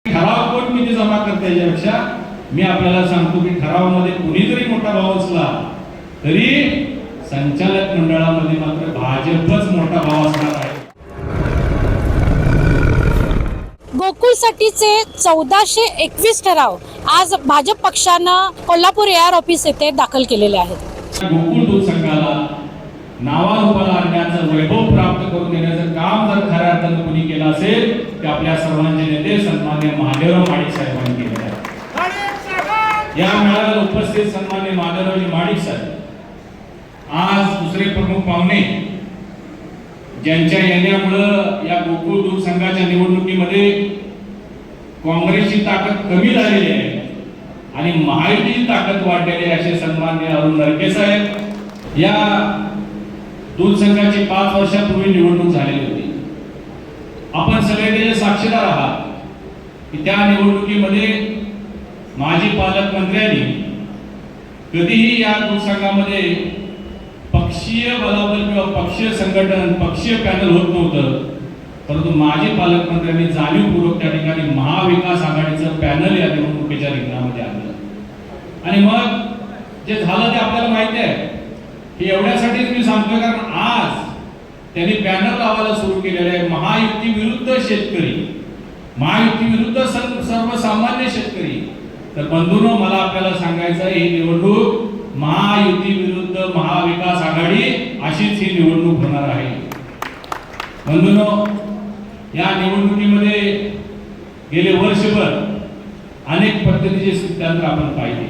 ठराव कोण किती जमा करता याच्यापेक्षा मी आपल्याला सांगतो की ठरावामध्ये कुणी जरी मोठा भाव असला तरी संचालक मंडळामध्ये मात्र भाजपच मोठा भाव असणार आहे. गोकुळसाठीचे 1421 ठराव आज भाजप पक्षानं कोल्हापूर AR ऑफिस येथे दाखल केलेले आहेत. गोकुळ दूध संघाला नावारूपाला आणण्याचं वैभव प्राप्त करून देण्याचं काम जर खऱ्या अर्थानं कुणी केलं असेल ते आपल्या सर्वांचे नेते सन्माननीय महादेवराव माडिक साहेबांनी केलेलं आहे. या मेळाव्याला उपस्थित सन्माननीय महादेवरावजी माडिक साहेब, आज दुसरे प्रमुख पाहुणे ज्यांच्या येण्यामुळं या गोकुळ दूध संघाच्या निवडणुकीमध्ये काँग्रेसची ताकद कमी झालेली आहे आणि महायुतीची ताकद वाढलेली आहे असे सन्माननीय अरुण नरके साहेब. या दूध संघाची 5 वर्षापूर्वी निवडणूक झालेली होती. आपण सगळे त्याचे साक्षीदार आहात की त्या निवडणुकीमध्ये माजी पालकमंत्र्यांनी कधीही या दूध संघामध्ये पक्षीय बलाबल किंवा पक्षीय संघटन पक्षीय पॅनल होत नव्हतं, परंतु माजी पालकमंत्र्यांनी जाणीवपूर्वक त्या ठिकाणी महाविकास आघाडीचं पॅनल या निवडणुकीच्या रिंगणामध्ये आणलं. आणि मग जे झालं ते आपल्याला माहिती आहे. हे एवढ्यासाठीच मी सांगतोय कारण आज त्यांनी पॅनल लावायला सुरू केलेलं आहे. महायुती विरुद्ध शेतकरी, महायुती विरुद्ध सर्वसामान्य शेतकरी. तर बंधूंनो, मला आपल्याला सांगायचं आहे ही निवडणूक महायुती विरुद्ध महाविकास आघाडी अशीच ही निवडणूक होणार आहे. बंधूंनो, या निवडणुकीमध्ये गेले वर्षभर अनेक पद्धतीचे सिद्धांत आपण पाहिले.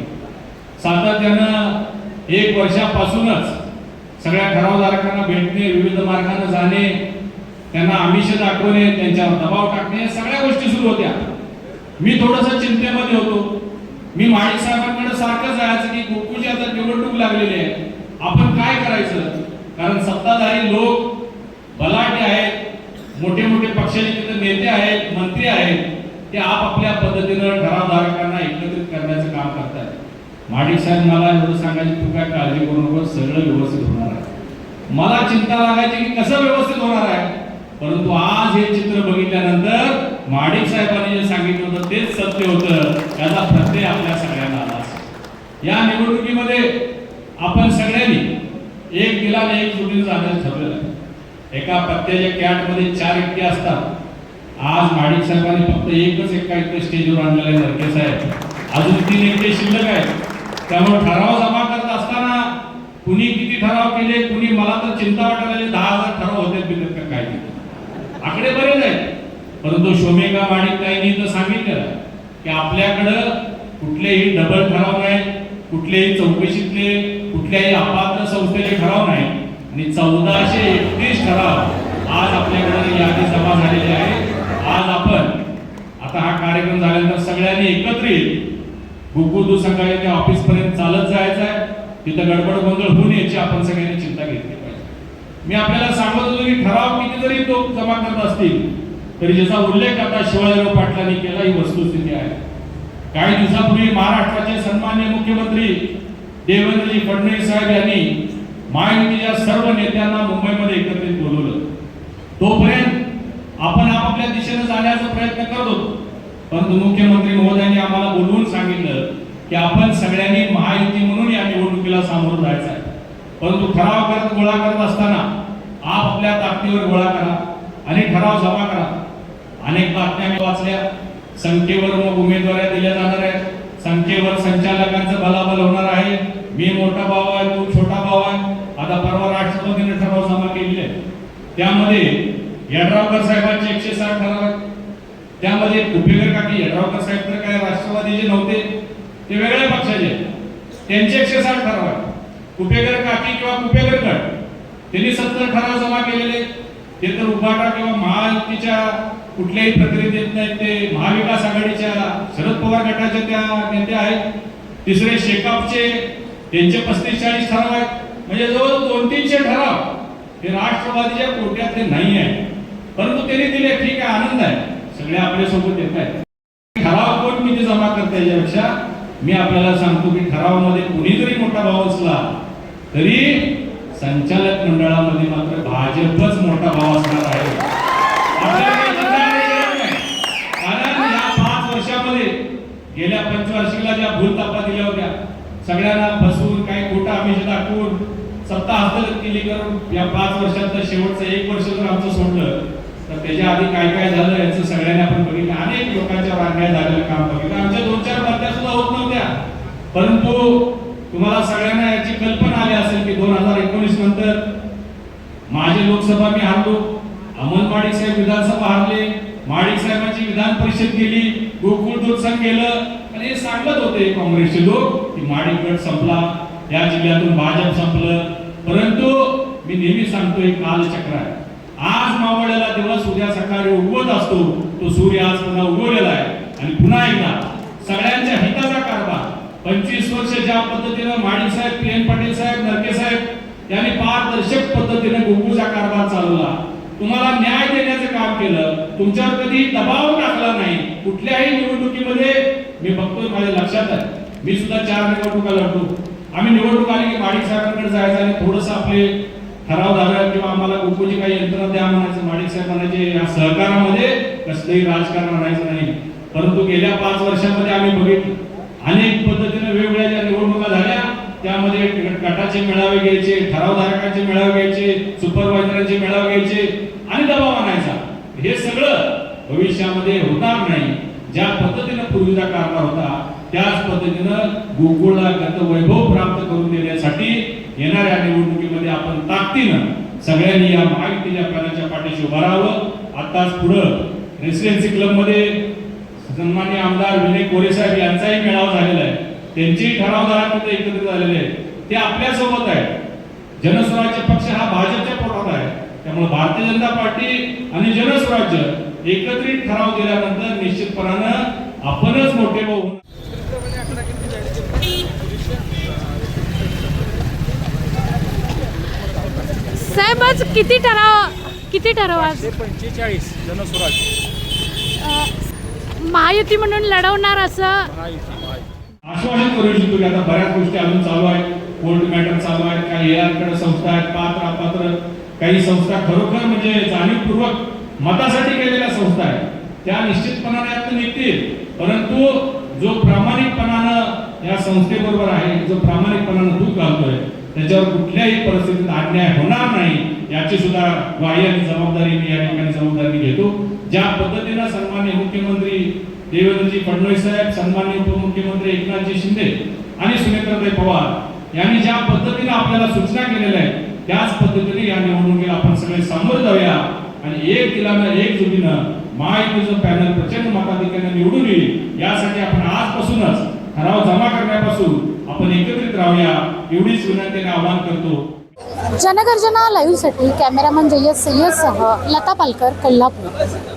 सातत्यानं 1 वर्षापासूनच सगळ्या ठरावधारकांना भेटणे, विविध मार्गाने जाणे, त्यांना आमिष दाखवणे, त्यांच्यावर दबाव टाकणे, या सगळ्या गोष्टी सुरू होत्या. मी थोडंसं चिंतेमध्ये होतो. मी माडिक साहेबांकडे सारखं जायचं की गोकुळची आता निवडणूक लागलेली आहे, आपण काय करायचं. कारण सत्ताधारी लोक बलाढ्य आहेत, मोठे मोठे पक्षाचे तिथे नेते आहेत, मंत्री आहेत, ते आपापल्या पद्धतीनं ठरावधारकांना एकत्रित करण्याचं काम करतात. माडिक साहेब, मला एवढं सांगायची तू काय काळजी करू नको, सगळं व्यवस्थित होणार आहे. मला चिंता लागायची की कसं व्यवस्थित होणार आहे, परंतु आज हे चित्र बघितल्यानंतर माडिक साहेबांनी जे सांगितलं होतं तेच सत्य होतं, याचा प्रत्यय आपल्या सगळ्यांना आला. या निवडणुकीमध्ये आपण सगळ्यांनी एक दिलाने एक जोडीने जाण्याचं ठरवलं आहे. एका पत्त्याच्या कॅटमध्ये 4 व्यक्ती असतात. आज माडिक साहेबांनी फक्त एकच एका इथे स्टेजवर आणलेला आहे, नरके साहेब. अजून 3 एकटे शिल्लक आहेत. त्यामुळे ठराव जमा करत असताना कुणी किती ठराव केले, कुणी, मला तर चिंता वाटायला 10,000 ठराव होते बिलत का काय, आकडे बरेच आहेत. परंतु शोमेका माडिकताईंनी तर सांगितलं की आपल्याकडं कुठलेही डबल ठराव नाही, कुठलेही चौकशीतले कुठल्याही अपात्र संस्थेचे ठराव नाही आणि 1431 ठराव आज आपल्याकडे यादी जमा झालेली आहे. आज आपण आता हा कार्यक्रम झाल्यानंतर सगळ्यांनी एकत्रित गोकुळ दूध संघाच्या त्या ऑफिस पर्यंत चालत जायचं आहे. तिथं गडबड गोंधळ होऊन याची आपण सगळ्यांनी चिंता घेतली पाहिजे. मी आपल्याला सांगत होतो की ठराव किती जरी लोक जमा करत असतील तरी ज्याचा उल्लेख आता शिवाजीराव पाटलांनी केला ही वस्तुस्थिती आहे. काही दिवसापूर्वी महाराष्ट्राचे सन्माननीय मुख्यमंत्री देवेंद्रजी फडणवीस साहेब यांनी महायुतीच्या सर्व नेत्यांना मुंबईमध्ये एकत्रित बोलवलं. तोपर्यंत आपण आपापल्या दिशेने जाण्याचा प्रयत्न करत होतो, परंतु मुख्यमंत्री महोदयांनी आम्हाला बोलवून सांगितलं की आपण सगळ्यांनी महायुती म्हणून या निवडणुकीला सामोरं जायचं आहे. परंतु ठराव गोळा करत असताना आपल्या ताकदीवर गोळा करा आणि ठराव जमा करा. अनेक बातम्या मी वाचल्या, संख्येवर मग उमेदवारी दिल्या जाणार आहेत, संख्येवर संचालकांचं बलाबल होणार आहे, मी मोठा भाऊ आहे, तू छोटा भाऊ आहे. आता परवा राष्ट्रपतींनी ठराव जमा केलेले आहे. त्यामध्ये यड्रावकर साहेबांचे 160 ठराव आहेत. त्यामध्ये कुपेकर काकी, यड्रावकर साहेब तर काय राष्ट्रवादीचे नव्हते, ते वेगळ्या पक्षाचे, त्यांचे 160 ठराव आहेत. कुपेकर काकी किंवा कुपेकर गट त्यांनी 70 ठराव जमा केलेले. ते तर उभाटा किंवा महायुतीच्या कुठल्याही प्रतिनिधी देत नाहीत, ते महाविकास आघाडीच्या शरद पवार गटाच्या त्या नेत्या आहेत. तिसरे शेकापचे, त्यांचे 35-40 ठराव आहेत. म्हणजे जवळ 200-300 ठराव हे राष्ट्रवादीच्या कोट्यातले नाही आहे, परंतु त्यांनी दिले. ठीक आहे, आनंद आहे, सगळे आपल्या सोबत येत आहेत. ठराव कोण किती जमा करता याच्यापेक्षा मी आपल्याला सांगतो की ठरावामध्ये कुणी जरी मोठा भाव असला तरी संचालक मंडळामध्ये मात्र भाजपच मोठा भाव असणार आहे. कारण या 5 गेल्या पंचवार्षिकला ज्या भूलतापा दिल्या होत्या, सगळ्यांना फसवून काही खोटा आमिष दाखवून सत्ता हस्तगत केली करून या 5 वर्षातलं शेवटचं 1 वर्ष जर आमचं सोडलं तर त्याच्या आधी काय काय झालं याचं सगळ्यांनी आपण बघितलं. अनेक लोकांच्यावर अन्याय झालेलं काम बघितलं. आमच्या 2-4 भरत्या सुद्धा होत नव्हत्या, परंतु तुम्हाला सगळ्यांना याची कल्पना आली असेल की 2019 नंतर माझे लोकसभा मी हारलो, अमोल माडिक साहेब विधानसभा हारले, माडिक साहेबांची विधान परिषद गेली, गोकुळ दूध संघ गेलं आणि हे सांगत होते काँग्रेसचे लोक की माडिक गट संपला, या जिल्ह्यातून भाजप संपलं. परंतु मी नेहमी सांगतो एक कालचक्र आहे. आज मावळलेला दिवस उद्या सकाळी उगवत असतो, तो सूर्य आज पुन्हा उगवलेला आहे आणि पुन्हा एकदा सगळ्यांच्या हिताचा कारभार 25 वर्ष ज्या पद्धतीनं माडिक साहेब, PN पाटील साहेब, नरके साहेब यांनी पारदर्शक पद्धतीने गोकुळचा कारभार चालवला, तुम्हाला न्याय देण्याचं काम केलं, तुमच्यावर कधी दबाव टाकला नाही. कुठल्याही निवडणुकीमध्ये मी बघतोय, माझ्या लक्षात आहे, मी सुद्धा 4 निवडणुका लढतो. आम्ही निवडणूक आली की माडिक साहेबांकडे जायचं आणि थोडंसं आपले ठराव धारक किंवा आम्हाला गोकुळची काही यंत्रणा द्या म्हणायचं. माडिक साहेब म्हणायचे या सहकारामध्ये कसलंही राजकारण आणायचं नाही. परंतु गेल्या 5 वर्षामध्ये आम्ही बघितलं अनेक पद्धतीने वेगवेगळ्या ज्या निवडणुका झाल्या त्यामध्ये गटाचे मेळावे घ्यायचे, ठरावधारकांचे मेळावे घ्यायचे, सुपरवायझरांचे मेळावे घ्यायचे आणि दबाव आणायचा. हे सगळं भविष्यामध्ये होणार नाही. ज्या पद्धतीने पूर्वीचा कारभार होता त्याच पद्धतीनं गोकुळला गतवैभव प्राप्त करून देण्यासाठी येणाऱ्या निवडणुकीमध्ये आपण ताकदीनं सगळ्यांनी या महायुतीच्या पॅनलच्या पाठीशी उभं राहावं. आताच पुढं रेसिडेन्सी क्लबमध्ये सन्माननीय आमदार विनय कोरे साहेब यांचाही मेळावा झालेला आहे, त्यांची ठरावदारांमध्ये एकत्रित झालेले आहेत, ते आपल्या सोबत आहेत. जनस्वराज्य पक्ष हा भाजपच्या पोटात आहे, त्यामुळे भारतीय जनता पार्टी आणि जनस्वराज्य एकत्रित ठराव दिल्यानंतर निश्चितपणानं आपणच मोठे होऊ. साहेब आज किती ठराव आज? 45 जनस्वराज्य महायुती म्हणून लढवणार असं आश्वासन करू इच्छितो की आता बऱ्याच गोष्टी अजून चालू आहेत, कोर्ट मॅटर चालू आहेत, काही एआरकडे संस्था आहेत, पात्र अपात्र, काही संस्था खरोखर म्हणजे जाणीवपूर्वक मतासाठी केलेल्या संस्था आहेत, त्या निश्चितपणाने यातून निघतील. परंतु जो प्रामाणिकपणानं या संस्थेबरोबर आहे, जो प्रामाणिकपणानं दूध घालतोय, त्याच्यावर कुठल्याही परिस्थितीत अन्याय होणार नाही याची सुद्धा ग्वाही आणि जबाबदारी मी या ठिकाणी जबाबदारी घेतो. ज्या पद्धतीनं सन्माननीय मुख्यमंत्री देवेंद्रजी फडणवीस साहेब, सन्माननीय उपमुख्यमंत्री एकनाथजी शिंदे आणि सुनेत्राताई पवार यांनी ज्या पद्धतीने आपल्याला सूचना केलेल्या आहेत त्याच पद्धतीने या निवडणुकीला आपण सगळे सामोरे जाऊया आणि एक दिलानं एकजुटीनं महायुतीचं पॅनल प्रचंड मताधिक्याने निवडून येईल यासाठी आपण आजपासूनच ठराव जमा करण्यापासून आपण एकत्रित राहूया एवढीच विनंतीने आवाहन करतो. जनगर्जना लाईव्हसाठी कॅमेरामन जय्यद सय्यदसह लता पालकर, कोल्हापूर.